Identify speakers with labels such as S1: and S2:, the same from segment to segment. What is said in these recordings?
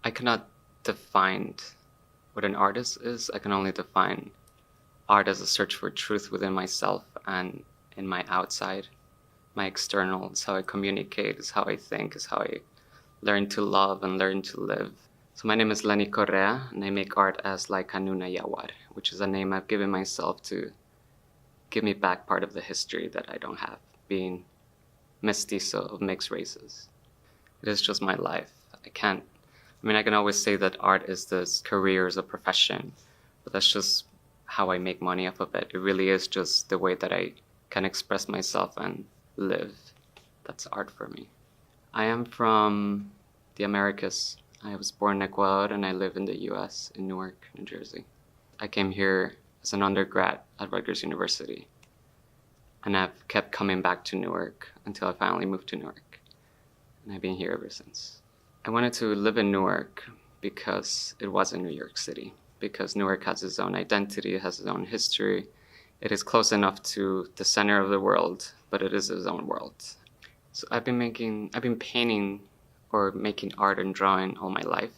S1: I cannot define what an artist is. I can only define art as a search for truth within myself and in my outside, my external. It's how I communicate, it's how I think, it's how I learn to love and learn to live. So my name is Lenny Correa, and I make art as Layqa Nuna Yawar, which is a name I've given myself to give me back part of the history that I don't have, being mestizo of mixed races. It is just my life. I can always say that art is this career, is a profession, but that's just how I make money off of it. It really is just the way that I can express myself and live. That's art for me. I am from the Americas. I was born in Ecuador and I live in the US, in Newark, New Jersey. I came here as an undergrad at Rutgers University, and I've kept coming back to Newark until I finally moved to Newark, and I've been here ever since. I wanted to live in Newark because it was in New York City, because Newark has its own identity, it has its own history. It is close enough to the center of the world, but it is its own world. So I've been painting or making art and drawing all my life.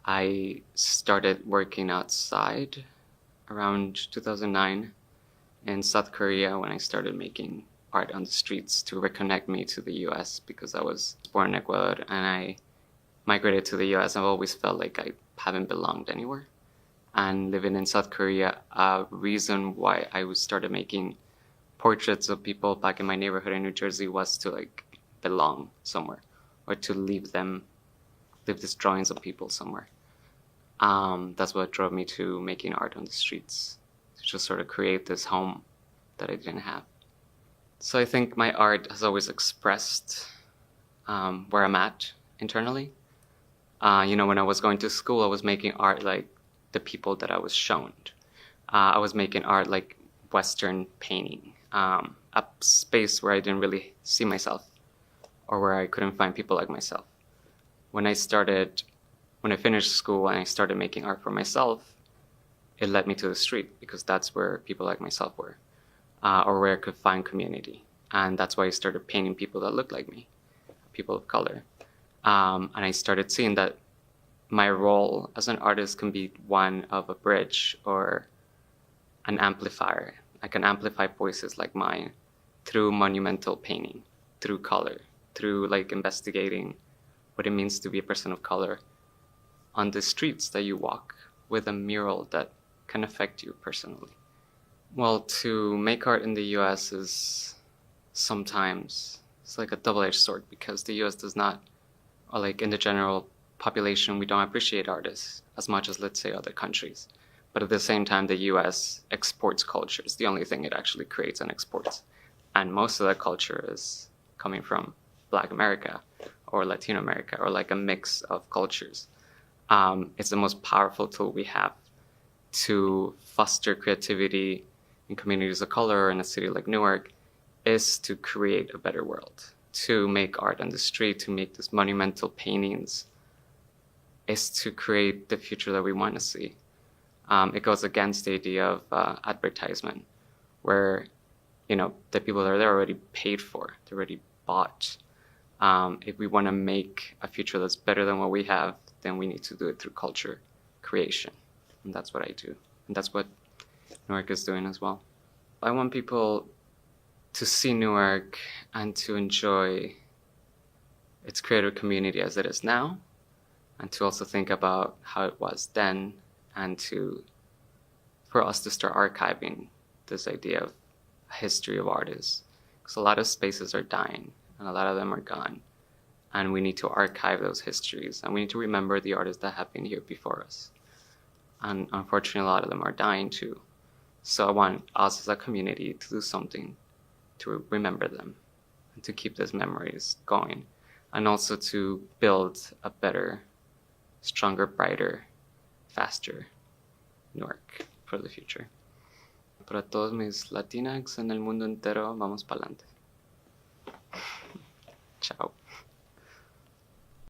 S1: I started working outside around 2009 in South Korea when I started making art on the streets to reconnect me to the US, because I was born in Ecuador and I migrated to the US. I've always felt like I haven't belonged anywhere. And living in South Korea, a reason why I started making portraits of people back in my neighborhood in New Jersey was to belong somewhere, or to leave these drawings of people somewhere. That's what drove me to making art on the streets, to just sort of create this home that I didn't have. So I think my art has always expressed where I'm at internally. When I was going to school, I was making art like the people that I was shown. I was making art like Western painting, a space where I didn't really see myself, or where I couldn't find people like myself. When I finished school and I started making art for myself, it led me to the street, because that's where people like myself were, or where I could find community. And that's why I started painting people that looked like me, people of color. And I started seeing that my role as an artist can be one of a bridge or an amplifier. I can amplify voices like mine through monumental painting, through color, through investigating what it means to be a person of color on the streets that you walk, with a mural that can affect you personally. Well, to make art in the US is sometimes, it's like a double-edged sword, because the US does not, or in the general population, we don't appreciate artists as much as, let's say, other countries. But at the same time, the US exports culture. It's the only thing it actually creates and exports. And most of that culture is coming from Black America or Latino America, or a mix of cultures. It's the most powerful tool we have to foster creativity in communities of color in a city like Newark, is to create a better world, to make art on the street, to make these monumental paintings, is to create the future that we want to see. It goes against the idea of advertisement, where the people that are there already paid for, they're already bought. If we want to make a future that's better than what we have, then we need to do it through culture creation. And that's what I do. And that's what Newark is doing as well. I want people to see Newark and to enjoy its creative community as it is now, and to also think about how it was then, and for us to start archiving this idea of a history of artists. Because a lot of spaces are dying, and a lot of them are gone. And we need to archive those histories, and we need to remember the artists that have been here before us. And unfortunately, a lot of them are dying too. So I want us as a community to do something to remember them, and to keep those memories going, and also to build a better, stronger, brighter, faster Newark for the future. Para todos mis Latinx en el mundo entero, vamos pa'lante. Ciao.